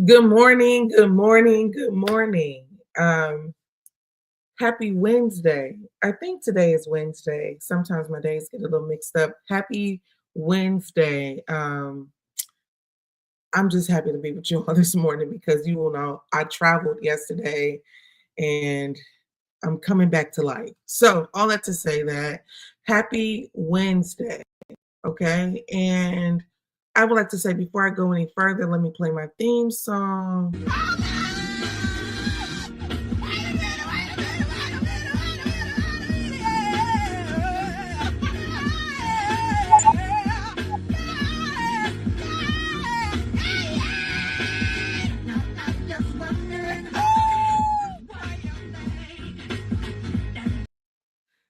Good morning, good morning, good morning. Um, Happy Wednesday. I think today is Wednesday. Sometimes my days get a little mixed up. Happy Wednesday. I'm just happy to be with you all this morning because you will know I traveled yesterday and I'm coming back to life. So, all that to say that happy Wednesday. Okay. And I would like to say before I go any further, let me play my theme song.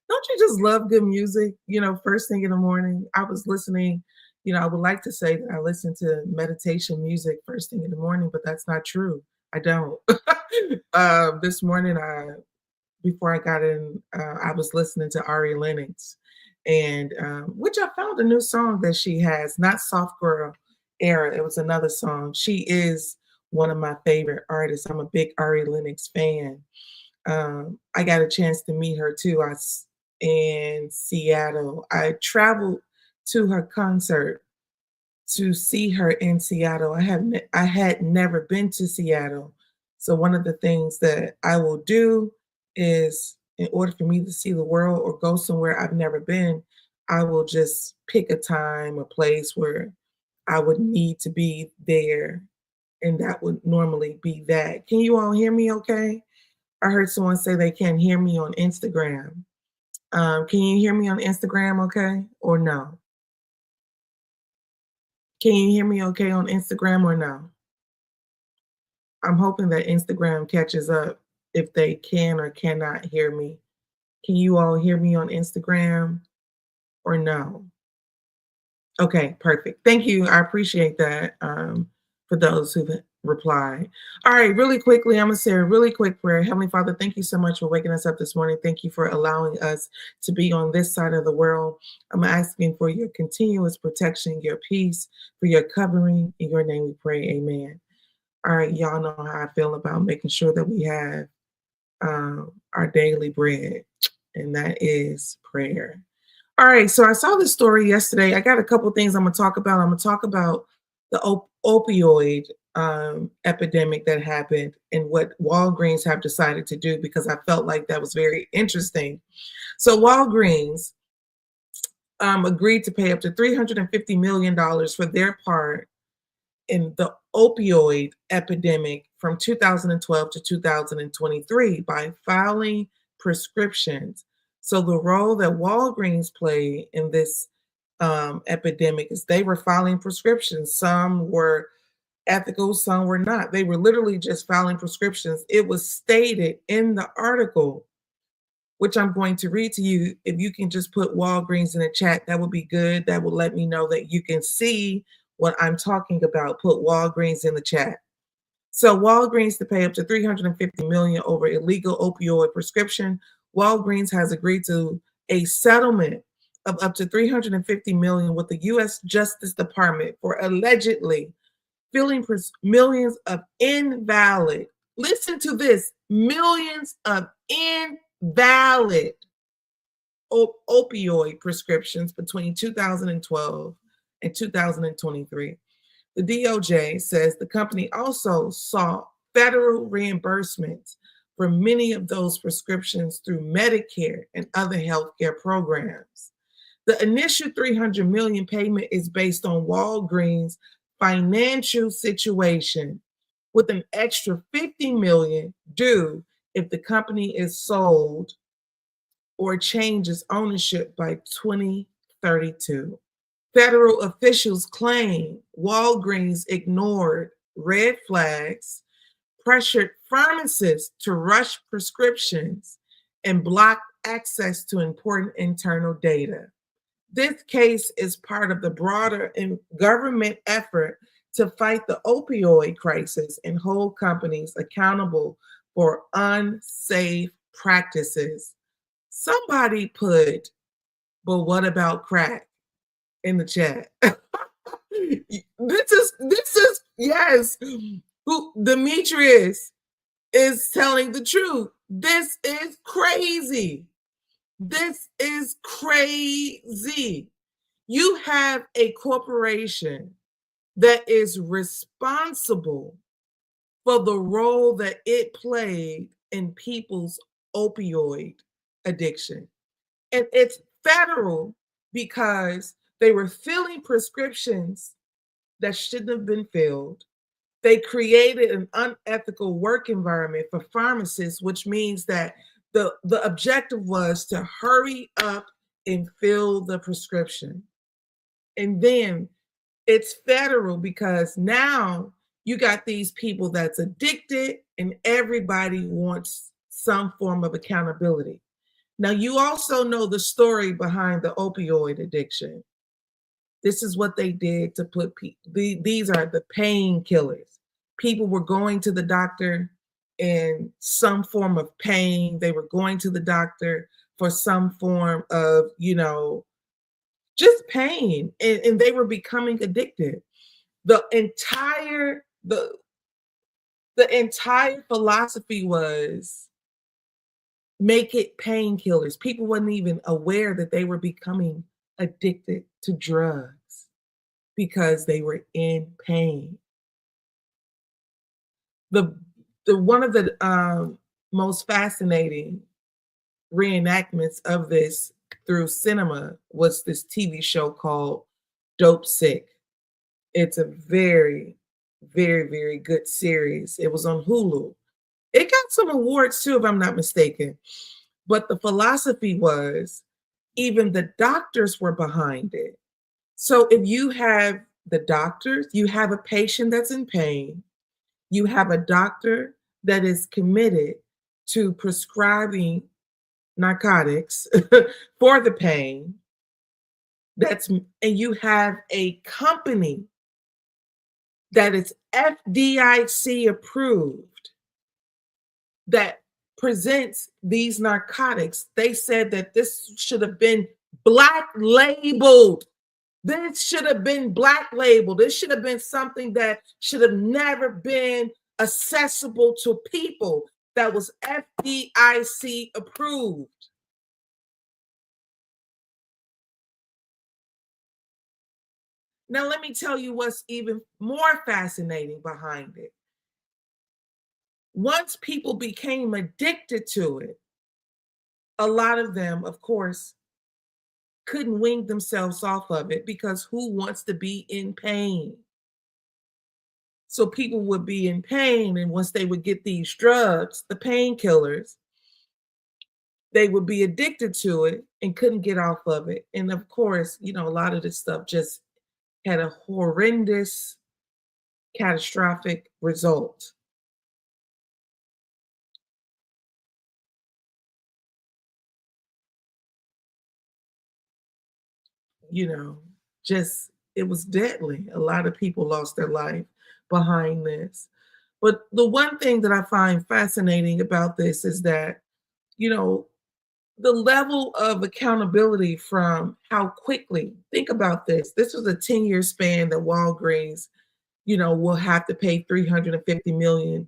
Don't you just love good music? First thing in the morning, I was listening. I would like to say that I listen to meditation music first thing in the morning, but that's not true. I don't. This morning, before I got in, I was listening to Ari Lennox, and which I found a new song that she has, not Soft Girl Era. It was another song. She is one of my favorite artists. I'm a big Ari Lennox fan. I got a chance to meet her too. In Seattle. I traveled to her concert to see her in Seattle. I had never been to Seattle, so one of the things that I will do is, in order for me to see the world or go somewhere I've never been, I will just pick a time, a place where I would need to be there, and that would normally be that. Can you all hear me? Okay. I heard someone say they can't hear me on Instagram. Can you hear me on Instagram okay, or no? Can you hear me okay on Instagram or no? I'm hoping that Instagram catches up if they can or cannot hear me. Can you all hear me on Instagram or no? Okay, perfect. Thank you. I appreciate that, for those who've replied. All right, really quickly, I'm going to say a really quick prayer. Heavenly Father, thank you so much for waking us up this morning. Thank you for allowing us to be on this side of the world. I'm asking for your continuous protection, your peace, for your covering. In your name we pray, amen. All right, y'all know how I feel about making sure that we have our daily bread, and that is prayer. All right, so I saw this story yesterday. I got a couple things I'm going to talk about. I'm going to talk about the opioid epidemic that happened and what Walgreens have decided to do, because I felt like that was very interesting. So Walgreens agreed to pay up to $350 million for their part in the opioid epidemic from 2012 to 2023 by filing prescriptions. So the role that Walgreens played in this epidemic is they were filing prescriptions. Some were ethical, some were not. They were literally just filing prescriptions. It was stated in the article, which I'm going to read to you. If you can just put Walgreens in the chat, that would be good. That will let me know that you can see what I'm talking about. Put Walgreens in the chat. So Walgreens to pay up to $350 million over illegal opioid prescription. Walgreens has agreed to a settlement of up to $350 million with the U.S. Justice Department for allegedly filling millions of invalid, listen to this, millions of invalid opioid prescriptions between 2012 and 2023. The DOJ says the company also sought federal reimbursements for many of those prescriptions through Medicare and other healthcare programs. The initial $300 million payment is based on Walgreens' financial situation, with an extra $50 million due if the company is sold or changes ownership by 2032. Federal officials claim Walgreens ignored red flags, pressured pharmacists to rush prescriptions, and blocked access to important internal data. This case is part of the broader government effort to fight the opioid crisis and hold companies accountable for unsafe practices. Somebody put, but what about crack, in the chat. This is yes. Who Who Demetrius is telling the truth. This is crazy. This is crazy. You have a corporation that is responsible for the role that it played in people's opioid addiction. And it's federal because they were filling prescriptions that shouldn't have been filled. They created an unethical work environment for pharmacists, which means that the objective was to hurry up and fill the prescription. And then it's federal because now you got these people that's addicted and everybody wants some form of accountability. Now, you also know the story behind the opioid addiction. This is what they did to put people, these are the painkillers. People were going to the doctor in some form of pain. They were going to the doctor for some form of, just pain. And they were becoming addicted. The entire philosophy was make it painkillers. People weren't even aware that they were becoming addicted to drugs because they were in pain. The one of the most fascinating reenactments of this through cinema was this TV show called Dope Sick. It's a very, very, very good series. It was on Hulu. It got some awards too, if I'm not mistaken. But the philosophy was even the doctors were behind it. So if you have the doctors, you have a patient that's in pain, you have a doctor that is committed to prescribing narcotics for the pain, and you have a company that is FDIC approved that presents these narcotics. They said that this should have been black labeled. This should have been black labeled. This should have been something that should have never been accessible to people, that was FDIC approved. Now, let me tell you what's even more fascinating behind it. Once people became addicted to it, a lot of them, of course, couldn't wean themselves off of it because who wants to be in pain? So people would be in pain, and once they would get these drugs, the painkillers, they would be addicted to it and couldn't get off of it. And of course, a lot of this stuff just had a horrendous, catastrophic result. Just it was deadly. A lot of people lost their life behind this. But the one thing that I find fascinating about this is that, you know, the level of accountability from how quickly, think about this. This was a 10-year span that Walgreens, will have to pay $350 million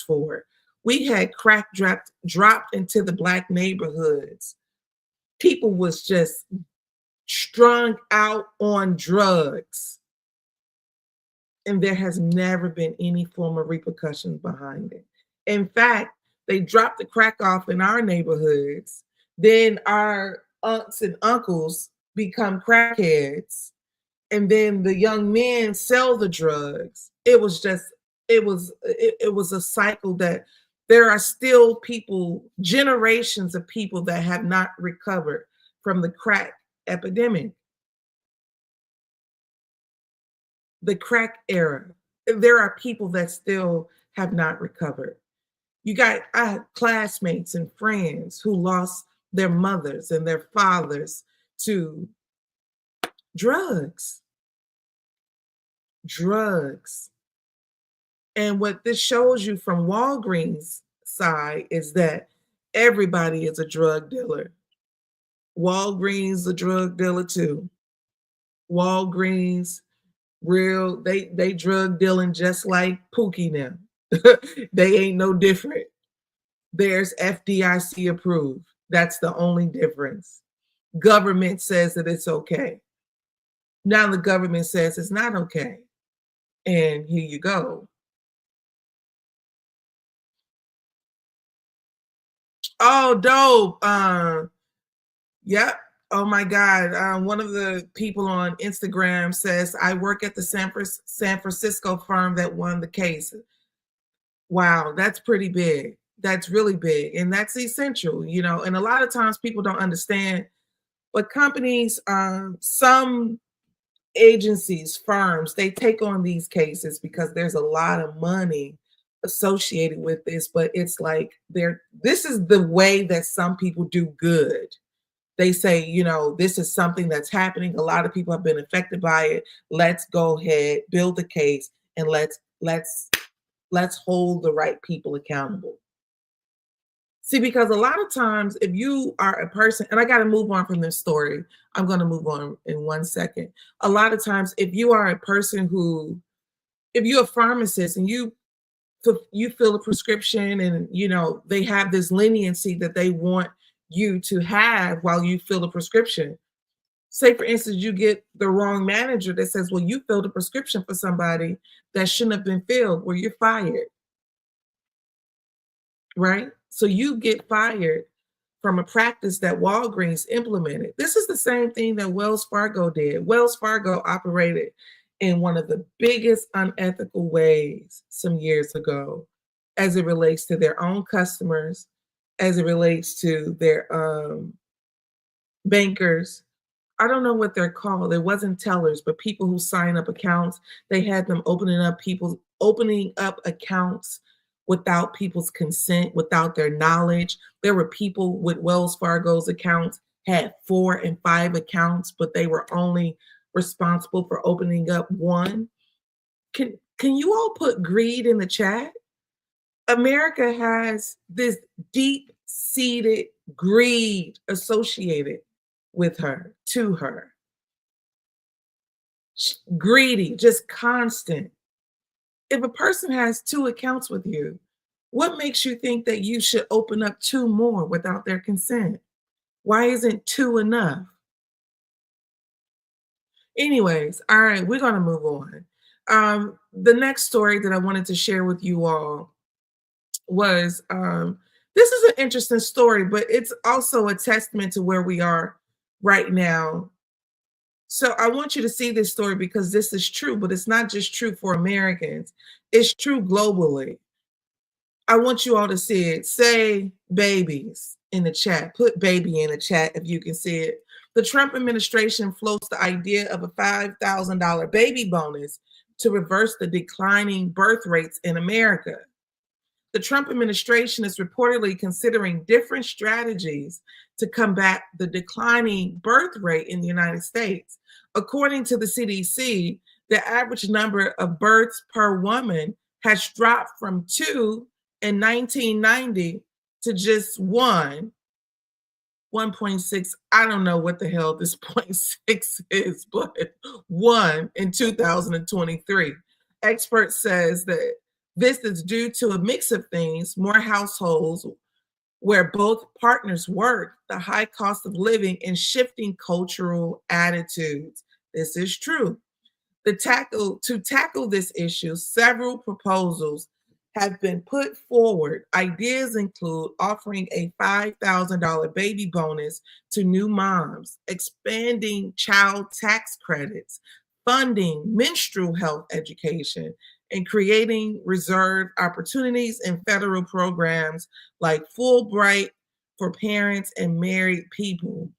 for. We had crack dropped into the Black neighborhoods. People was just strung out on drugs. And there has never been any form of repercussions behind it. In fact, they dropped the crack off in our neighborhoods. Then our aunts and uncles become crackheads. And then the young men sell the drugs. It was a cycle that there are still people, generations of people that have not recovered from the crack epidemic. The crack era. There are people that still have not recovered. I had classmates and friends who lost their mothers and their fathers to drugs. And what this shows you from Walgreens' side is that everybody is a drug dealer. Walgreens a drug dealer too. Walgreens, they drug dealing just like Pookie now. They ain't no different. There's FDIC approved. That's the only difference. Government says that it's okay. Now the government says it's not okay. And here you go. Oh, dope. Yep. Oh my God. One of the people on Instagram says, I work at the San Francisco firm that won the case. Wow, that's pretty big. That's really big. And that's essential, you know. And a lot of times people don't understand, but companies, some agencies, firms, they take on these cases because there's a lot of money associated with this, but it's like this is the way that some people do good. They say, you know, this is something that's happening. A lot of people have been affected by it. Let's go ahead, build the case, and let's hold the right people accountable. See, because a lot of times, if you are a person, and I got to move on from this story, I'm going to move on in 1 second. A lot of times, if you are a person who, if you're a pharmacist and you fill a prescription, and you know they have this leniency that they want you to have while you fill a prescription. Say, for instance, you get the wrong manager that says, "Well, you filled a prescription for somebody that shouldn't have been filled," well, you're fired. Right? So you get fired from a practice that Walgreens implemented. This is the same thing that Wells Fargo did. Wells Fargo operated in one of the biggest unethical ways some years ago as it relates to their own customers, as it relates to their bankers. I don't know what they're called. It wasn't tellers, but people who sign up accounts. They had them opening up accounts without people's consent, without their knowledge. There were people with Wells Fargo's accounts had 4 and 5 accounts, but they were only responsible for opening up one. Can you all put greed in the chat? America has this deep seated greed associated with her, to her. Greedy, just constant. If a person has 2 accounts with you, what makes you think that you should open up 2 more without their consent? Why isn't 2 enough? Anyways, all right, we're going to move on. The next story that I wanted to share with you all was this is an interesting story, but it's also a testament to where we are right now. So I want you to see this story because this is true, but it's not just true for Americans, it's true globally. I want you all to see it. Say babies in the chat. Put baby in the chat if you can see it. The Trump administration floats the idea of a $5,000 baby bonus to reverse the declining birth rates in America. The Trump administration is reportedly considering different strategies to combat the declining birth rate in the United States. According to the CDC, the average number of births per woman has dropped from 2 in 1990 to just 1.6. I don't know what the hell this point 6 is, but 1 in 2023. Expert says that this is due to a mix of things: more households where both partners work, the high cost of living, and shifting cultural attitudes. This is true. To tackle this issue, several proposals have been put forward. Ideas include offering a $5,000 baby bonus to new moms, expanding child tax credits, funding menstrual health education, and creating reserved opportunities in federal programs like Fulbright for parents and married people.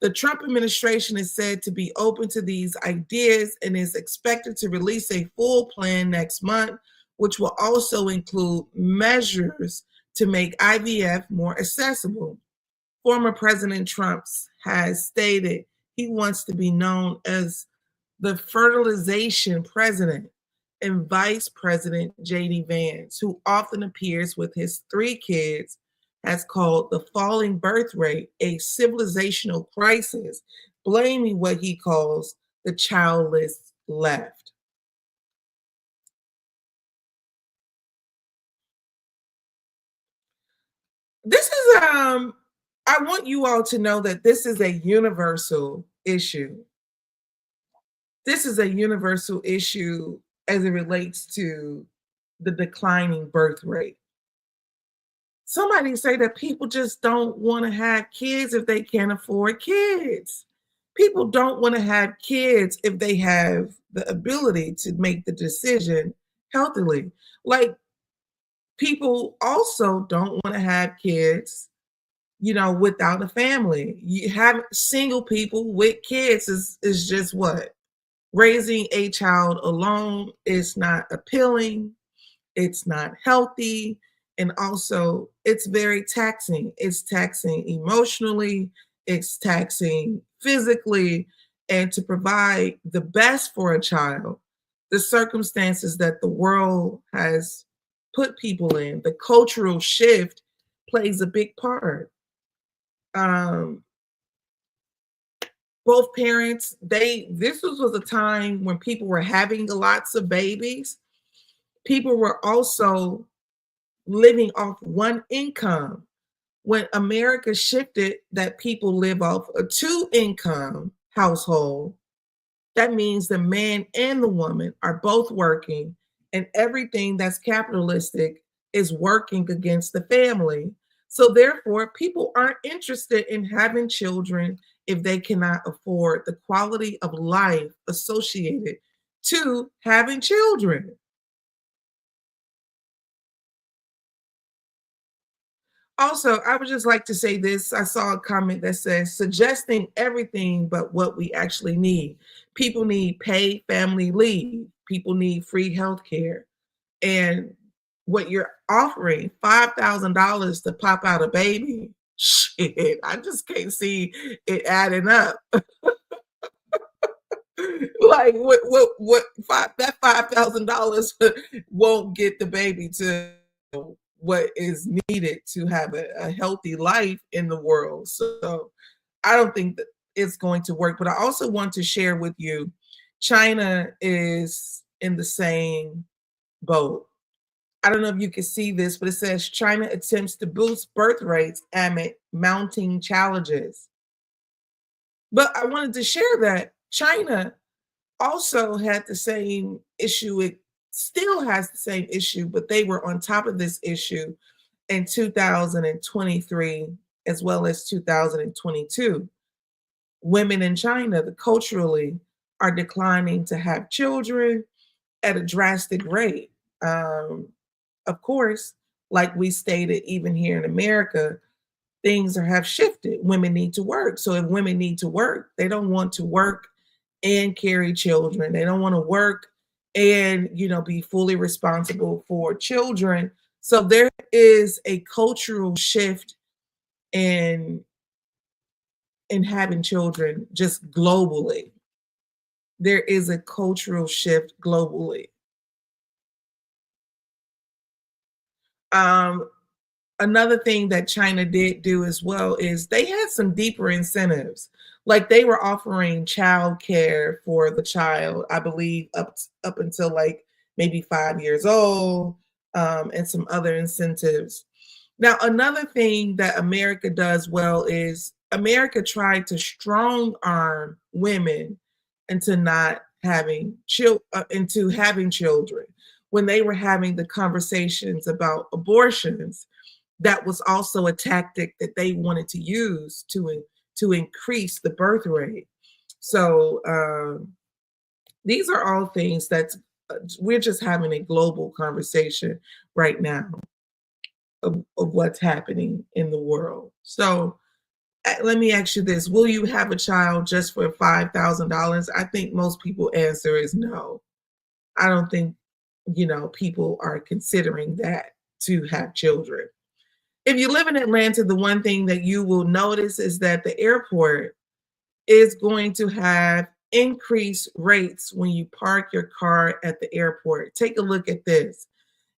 The Trump administration is said to be open to these ideas and is expected to release a full plan next month, which will also include measures to make IVF more accessible. Former President Trump has stated he wants to be known as the fertilization president, and Vice President J.D. Vance, who often appears with his 3 kids, has called the falling birth rate a civilizational crisis, blaming what he calls the childless left. This is I want you all to know that this is a universal issue. This is a universal issue as it relates to the declining birth rate. Somebody say that people just don't want to have kids if they can't afford kids. People don't want to have kids if they have the ability to make the decision healthily. Like people also don't want to have kids, without a family. You have single people with kids is just what? Raising a child alone is not appealing, it's not healthy, and also it's very taxing. It's taxing emotionally, it's taxing physically, and to provide the best for a child, the circumstances that the world has put people in, the cultural shift plays a big part. Um, both parents, was a time when people were having lots of babies. People were also living off one income. When America shifted that people live off a two income household, that means the man and the woman are both working, and everything that's capitalistic is working against the family. So, therefore, people aren't interested in having children if they cannot afford the quality of life associated to having children. Also, I would just like to say this. I saw a comment that says suggesting everything but what we actually need. People need paid family leave. People need free health care. And what you're offering, $5,000 to pop out a baby, shit, I just can't see it adding up. Like what five that $5,000 won't get the baby to what is needed to have a healthy life in the world. So I don't think that it's going to work. But I also want to share with you, China is in the same boat. I don't know if you can see this, but it says China attempts to boost birth rates amid mounting challenges. But I wanted to share that China also had the same issue. It still has the same issue, but they were on top of this issue in 2023 as well as 2022. Women in China, culturally, are declining to have children at a drastic rate. Um, of course, like we stated, even here in America, have shifted. Women need to work. So if women need to work, they don't want to work and carry children. They don't want to work and be fully responsible for children. So there is a cultural shift in having children just globally. There is a cultural shift globally. Um, Another thing that China did do as well is they had some deeper incentives. Like they were offering child care for the child, I believe, up until like maybe 5 years old, and some other incentives. Now, another thing that America does well is America tried to strong arm women into not having into having children. When they were having the conversations about abortions, that was also a tactic that they wanted to use to increase the birth rate. So these are all things that we're just having a global conversation right now of what's happening in the world. So let me ask you this: will you have a child just for $5,000? I think most people answer is no. I don't think people are considering that to have children. If you live in Atlanta, the one thing that you will notice is that the airport is going to have increased rates when you park your car at the airport. Take a look at this.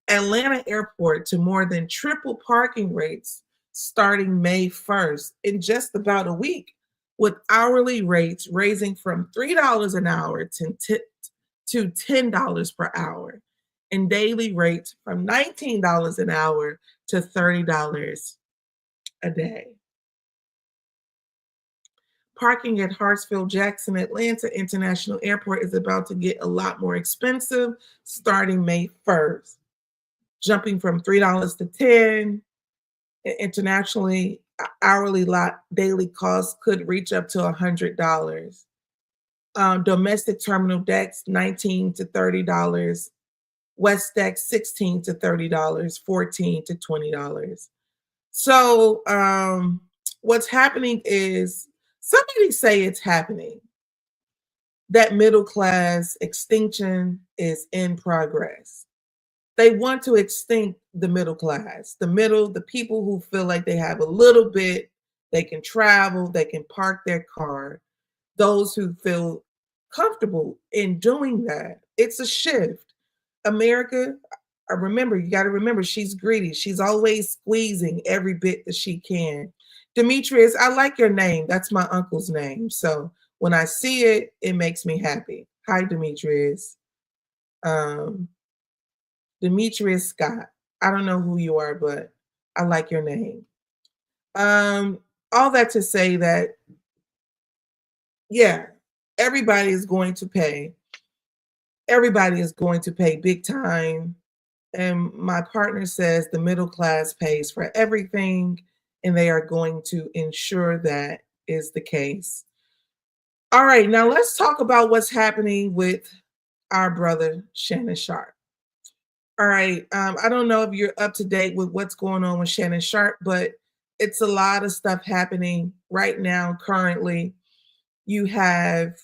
Atlanta Airport to more than triple parking rates starting May 1st in just about a week, with hourly rates raising from $3 an hour to $10 per hour, and daily rates from $19 an hour to $30. a day. Parking at Hartsfield-Jackson Atlanta International Airport is about to get a lot more expensive starting May 1st, jumping from $3 to 10. Internationally, hourly lot daily costs could reach up to $100. Domestic terminal decks, $19 to $30. West decks, $16 to $30, $14 to $20. So what's happening is somebody say it's happening. That middle class extinction is in progress. They want to extinct the middle class, the people who feel like they have a little bit, they can travel, they can park their car, those who feel comfortable in doing that. It's a shift. America, remember, you got to remember, she's greedy. She's always squeezing every bit that she can. Demetrius, I like your name. That's my uncle's name. So when I see it, it makes me happy. Hi, Demetrius. Um, Demetrius Scott. I don't know who you are, but I like your name. Um, all that to say that, yeah, everybody is going to pay. Everybody is going to pay big time. And my partner says the middle class pays for everything, and they are going to ensure that is the case. All right, now let's talk about what's happening with our brother, Shannon Sharpe. All right, I don't know if you're up to date with what's going on with Shannon Sharpe, but it's a lot of stuff happening right now, currently. You have,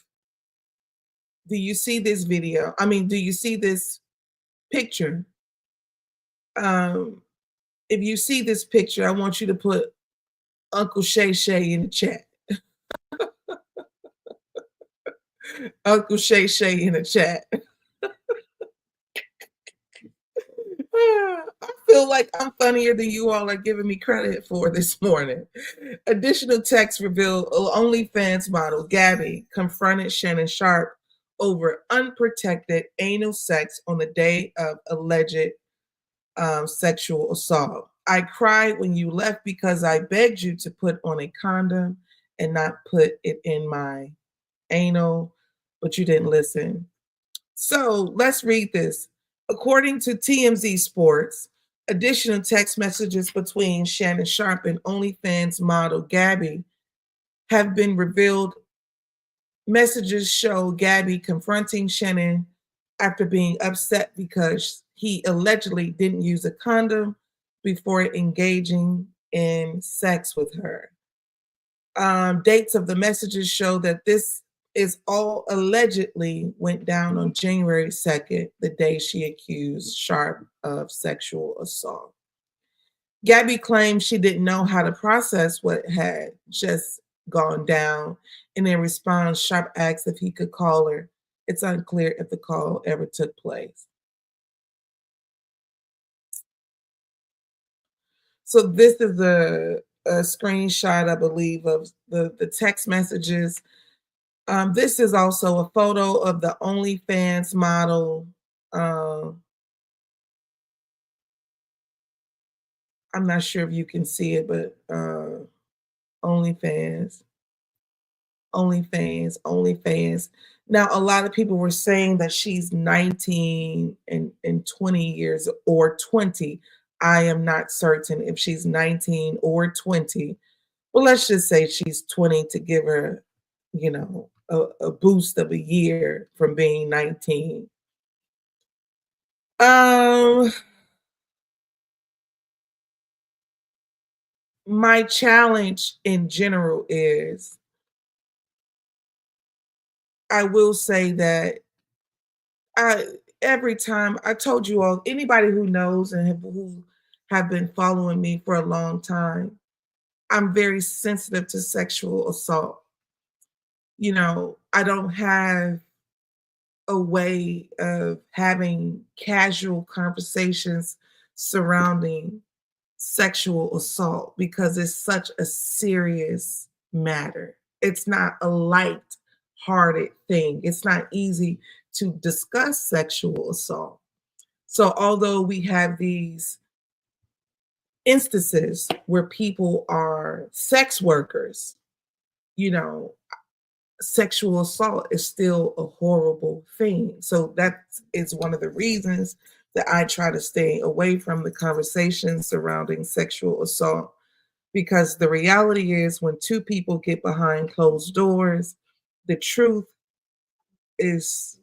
do you see this video? I mean, do you see this picture? Um, if you see this picture, I want you to put Uncle Shay Shay in the chat. Uncle Shay Shay in the chat. I feel like I'm funnier than you all are giving me credit for this morning. Additional text revealed OnlyFans model Gabby confronted Shannon Sharpe over unprotected anal sex on the day of alleged sexual assault. I cried when you left because I begged you to put on a condom and not put it in my anal, but you didn't listen. So let's read this. According to TMZ Sports, additional text messages between Shannon Sharpe and OnlyFans model Gabby have been revealed. Messages show Gabby confronting Shannon after being upset because he allegedly didn't use a condom before engaging in sex with her. Dates of the messages show that this is all allegedly went down on January 2nd, the day she accused Sharpe of sexual assault. Gabby claimed she didn't know how to process what had just gone down. And in response, Sharpe asked if he could call her. It's unclear if the call ever took place. So this is a screenshot, I believe, of the text messages. This is also a photo of the OnlyFans model. I'm not sure if you can see it, but OnlyFans, OnlyFans. Now, a lot of people were saying that she's 19 and 20 years or 20. I am not certain if she's 19 or 20. Well, let's just say she's 20 to give her, a boost of a year from being 19. Um, my challenge in general is I will say that I every time I told you all, anybody who knows and who have been following me for a long time, I'm very sensitive to sexual assault. I don't have a way of having casual conversations surrounding sexual assault because it's such a serious matter. It's not a light-hearted thing. It's not easy to discuss sexual assault. So although we have these instances where people are sex workers, you know, sexual assault is still a horrible thing. So that is one of the reasons that I try to stay away from the conversation surrounding sexual assault, because the reality is when two people get behind closed doors, the truth is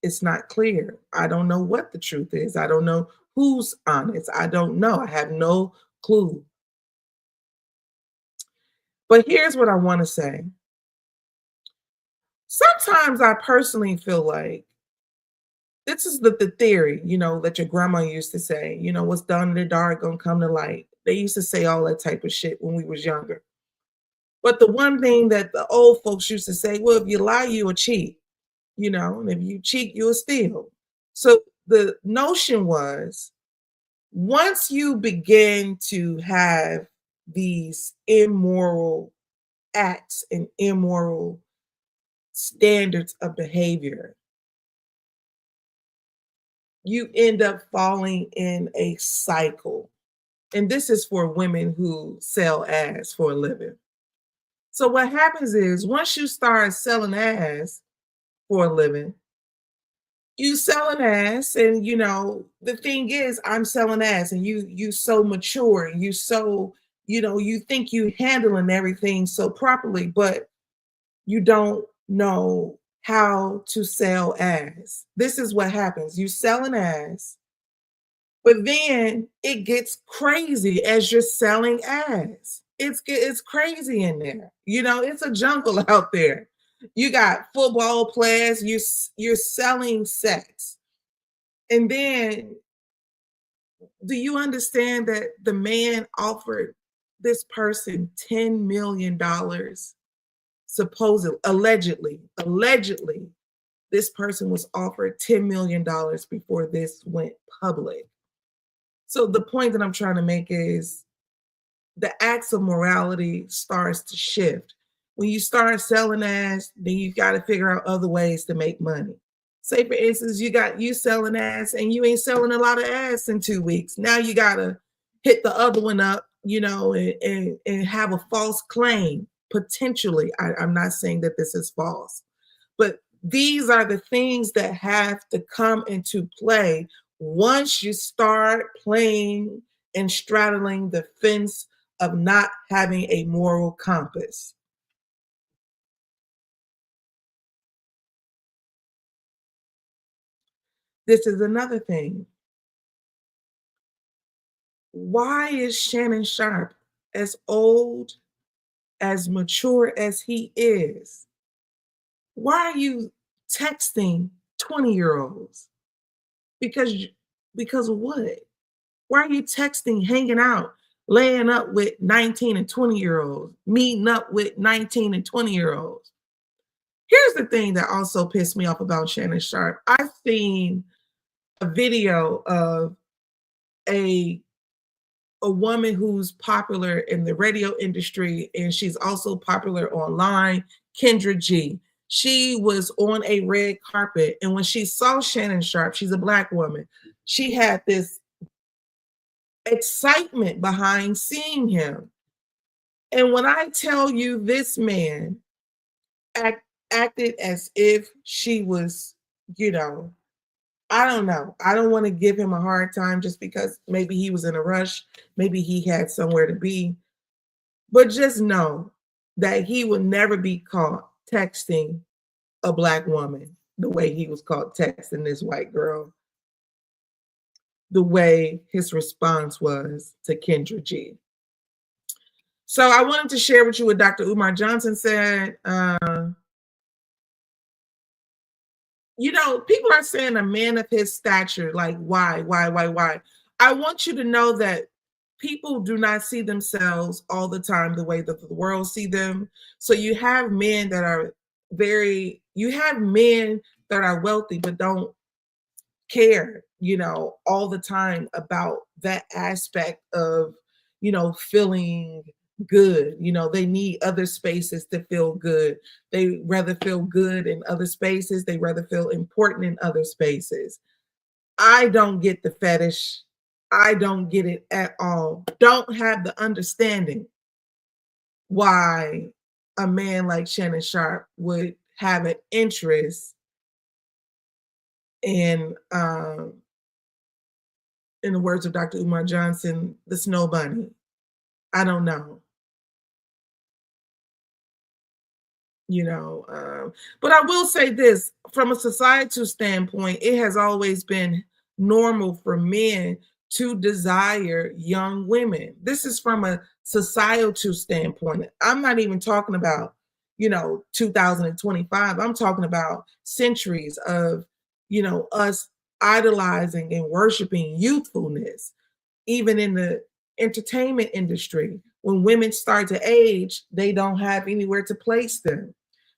it's not clear. I don't know what the truth is. I don't know who's honest. I don't know. I have no clue. But here's what I want to say. Sometimes I personally feel like this is the theory, that your grandma used to say, what's done in the dark gonna come to light. They used to say all that type of shit when we was younger. But the one thing that the old folks used to say, well, if you lie, you will cheat, and if you cheat, you'll steal. So the notion was once you begin to have these immoral acts and immoral standards of behavior, you end up falling in a cycle. And this is for women who sell ass for a living. So what happens is once you start selling ass for a living, you selling ass, and the thing is I'm selling ass, and you so mature, and you so, you think you handling everything so properly, but you don't know how to sell ass. This is what happens. You selling ass, but then it gets crazy as you're selling ass. It's crazy in there. It's a jungle out there. You got football players, you're selling sex. And then do you understand that the man offered this person $10 million? Supposedly, allegedly, this person was offered $10 million before this went public. So the point that I'm trying to make is the acts of morality starts to shift. When you start selling ass, then you got to figure out other ways to make money. Say for instance, you selling ass and you ain't selling a lot of ass in 2 weeks. Now you gotta hit the other one up, and have a false claim. Potentially. I'm not saying that this is false, but these are the things that have to come into play once you start playing and straddling the fence of not having a moral compass. This is another thing. Why is Shannon Sharpe, as old, as mature as he is, why are you texting 20-year-olds? Because because of what? Why are you texting, hanging out, laying up with 19 and 20-year-olds, meeting up with 19 and 20-year-olds? Here's the thing that also pissed me off about Shannon Sharpe. I've seen a video of a a woman who's popular in the radio industry, and she's also popular online, Kendra G. She was on a red carpet, and when she saw Shannon Sharpe, she's a Black woman, she had this excitement behind seeing him. And when I tell you this man acted as if she was, you know, I don't know. I don't want to give him a hard time just because maybe he was in a rush, maybe he had somewhere to be. But just know that he would never be caught texting a Black woman the way he was caught texting this white girl, the way his response was to Kendra G. So I wanted to share with you what Dr. Umar Johnson said. People are saying a man of his stature, like, why? I want you to know that people do not see themselves all the time the way that the world see them. So you have men that are wealthy, but don't care, all the time about that aspect of, feeling good. They need other spaces to feel good. They rather feel good in other spaces. They rather feel important in other spaces. I don't get the fetish I don't get it at all. Don't have the understanding why a man like Shannon Sharpe would have an interest in the words of Dr. Umar Johnson, the snow bunny. I don't know. But I will say this, from a societal standpoint, it has always been normal for men to desire young women. This is from a societal standpoint. I'm not even talking about 2025. I'm talking about centuries of us idolizing and worshiping youthfulness. Even in the entertainment industry, when women start to age, they don't have anywhere to place them.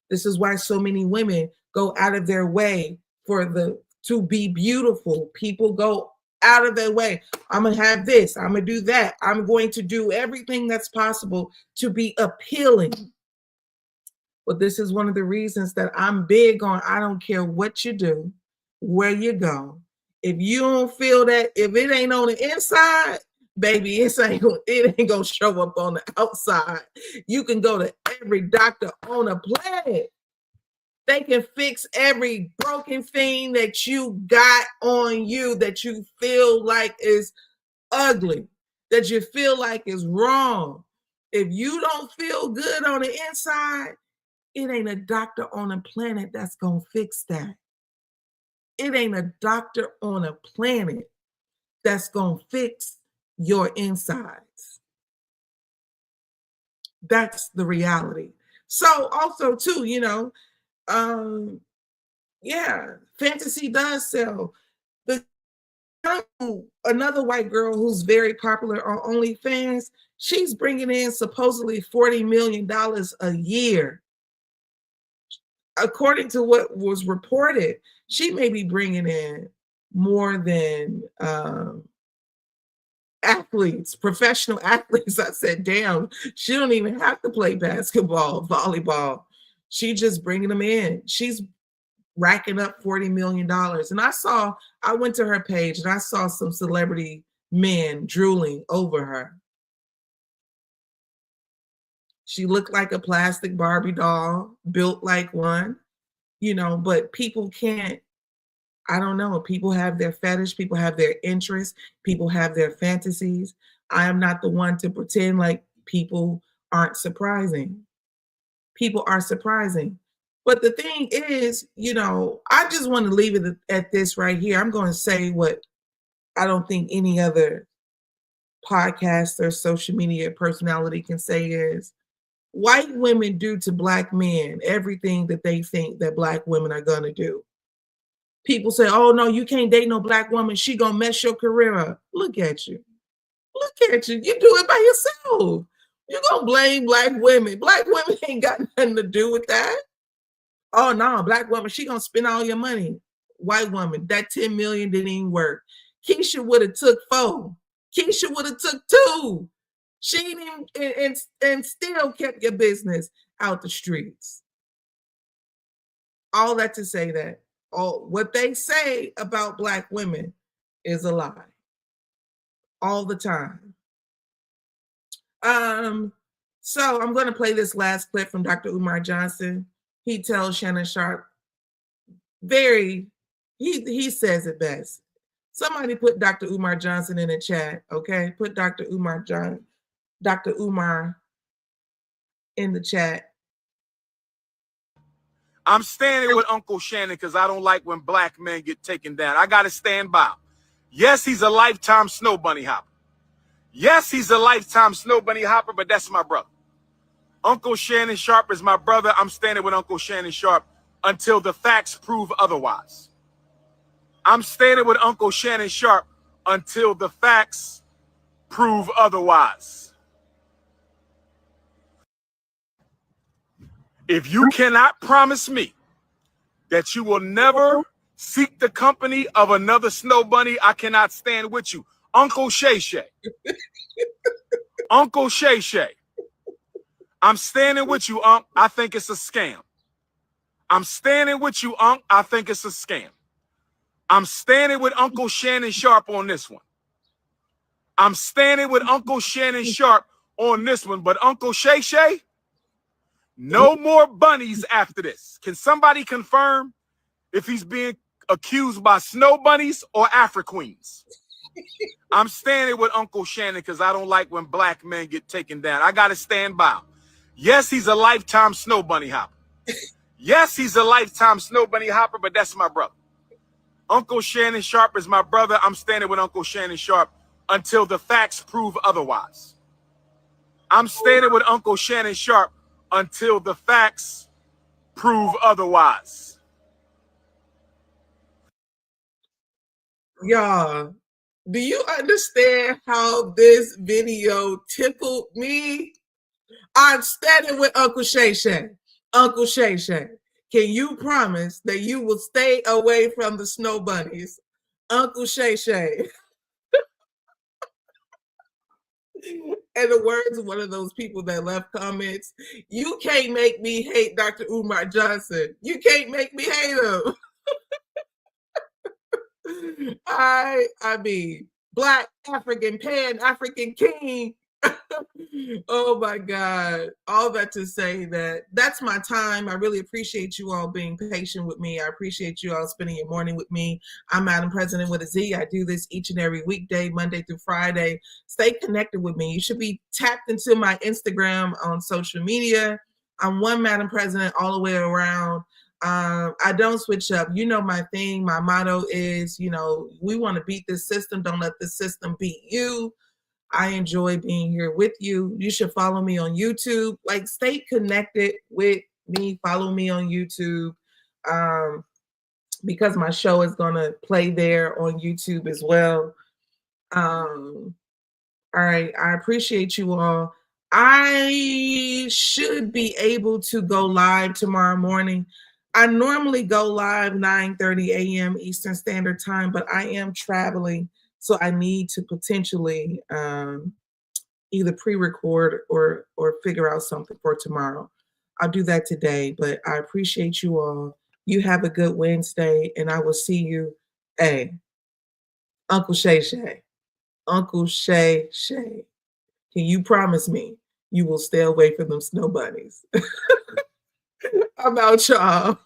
This is why so many women go out of their way to be beautiful. People go out of their way. I'm gonna have this, I'm gonna do that. I'm going to do everything that's possible to be appealing. But this is one of the reasons that I'm big on, I don't care what you do, where you go. If you don't feel that, if it ain't on the inside, baby, it ain't gonna show up on the outside. You can go to every doctor on the planet. They can fix every broken thing that you got on you that you feel like is ugly, that you feel like is wrong. If you don't feel good on the inside, it ain't a doctor on the planet that's gonna fix that. It ain't a doctor on a planet that's gonna fix your insides. That's the reality. So also too, yeah, fantasy does sell. The another white girl who's very popular on OnlyFans, she's bringing in supposedly $40 million a year. According to what was reported, she may be bringing in more than athletes, professional athletes. I said, damn, she don't even have to play basketball, volleyball. She just bringing them in. She's racking up $40 million. And I went to her page and I saw some celebrity men drooling over her. She looked like a plastic Barbie doll, built like one, but people can't, I don't know. People have their fetish, people have their interests, people have their fantasies. I am not the one to pretend like people aren't surprising. People are surprising. But the thing is, I just want to leave it at this right here. I'm going to say what I don't think any other podcast or social media personality can say is white women do to black men everything that they think that black women are going to do. People say, oh, no, you can't date no black woman. She going to mess your career up. Look at you. Look at you. You do it by yourself. You're going to blame black women. Black women ain't got nothing to do with that. Oh, no, black woman, she going to spend all your money. White woman, that 10 million didn't even work. Keisha would have took 4. Keisha would have took 2. She didn't even, and still kept your business out the streets. All that to say that what they say about black women is a lie. All the time. So I'm going to play this last clip from Dr. Umar Johnson. He tells Shannon Sharpe he says it best. Somebody put Dr. Umar Johnson in the chat, okay? Put Dr. Umar in the chat. I'm standing with Uncle Shannon because I don't like when black men get taken down. I got to stand by him. Yes, he's a lifetime snow bunny hopper. Yes, he's a lifetime snow bunny hopper, but that's my brother. Uncle Shannon Sharpe is my brother. I'm standing with Uncle Shannon Sharpe until the facts prove otherwise. I'm standing with Uncle Shannon Sharpe until the facts prove otherwise. If you cannot promise me that you will never seek the company of another snow bunny, I cannot stand with you. Uncle Shay Shay. Uncle Shay Shay. I'm standing with you, Unc. I think it's a scam. I'm standing with you, Unc. I think it's a scam. I'm standing with Uncle Shannon Sharpe on this one. I'm standing with Uncle Shannon Sharpe on this one, but Uncle Shay Shay, no more bunnies after this. Can somebody confirm if he's being accused by snow bunnies or Afro-Queens? I'm standing with Uncle Shannon because I don't like when black men get taken down. I got to stand by him. Yes, he's a lifetime snow bunny hopper. Yes, he's a lifetime snow bunny hopper, but that's my brother. Uncle Shannon Sharpe is my brother. I'm standing with Uncle Shannon Sharpe until the facts prove otherwise. I'm standing with Uncle Shannon Sharpe until the facts prove otherwise. Y'all, do you understand how this video tickled me? I'm standing with Uncle Shay Shay. Uncle Shay Shay, can you promise that you will stay away from the snow bunnies? Uncle Shay Shay. In the words of one of those people that left comments, you can't make me hate Dr. Umar Johnson. You can't make me hate him. I mean, Black African Pan-African king. Oh my God. All that to say that that's my time. I really appreciate you all being patient with me. I appreciate you all spending your morning with me. I'm Madam President with a Z. I do this each and every weekday, Monday through Friday. Stay connected with me. You should be tapped into my Instagram on social media. I'm one Madam President all the way around. I don't switch up. You know my thing. My motto is, we want to beat this system. Don't let the system beat you. I enjoy being here with you. You should follow me on YouTube. Like, stay connected with me. Follow me on YouTube because my show is going to play there on YouTube as well. All right. I appreciate you all. I should be able to go live tomorrow morning. I normally go live 9:30 a.m. Eastern Standard Time, but I am traveling. So I need to potentially either pre-record or figure out something for tomorrow. I'll do that today, but I appreciate you all. You have a good Wednesday, and I will see you. Hey, Uncle Shay Shay. Uncle Shay Shay. Can you promise me you will stay away from them snow bunnies? I'm out, y'all.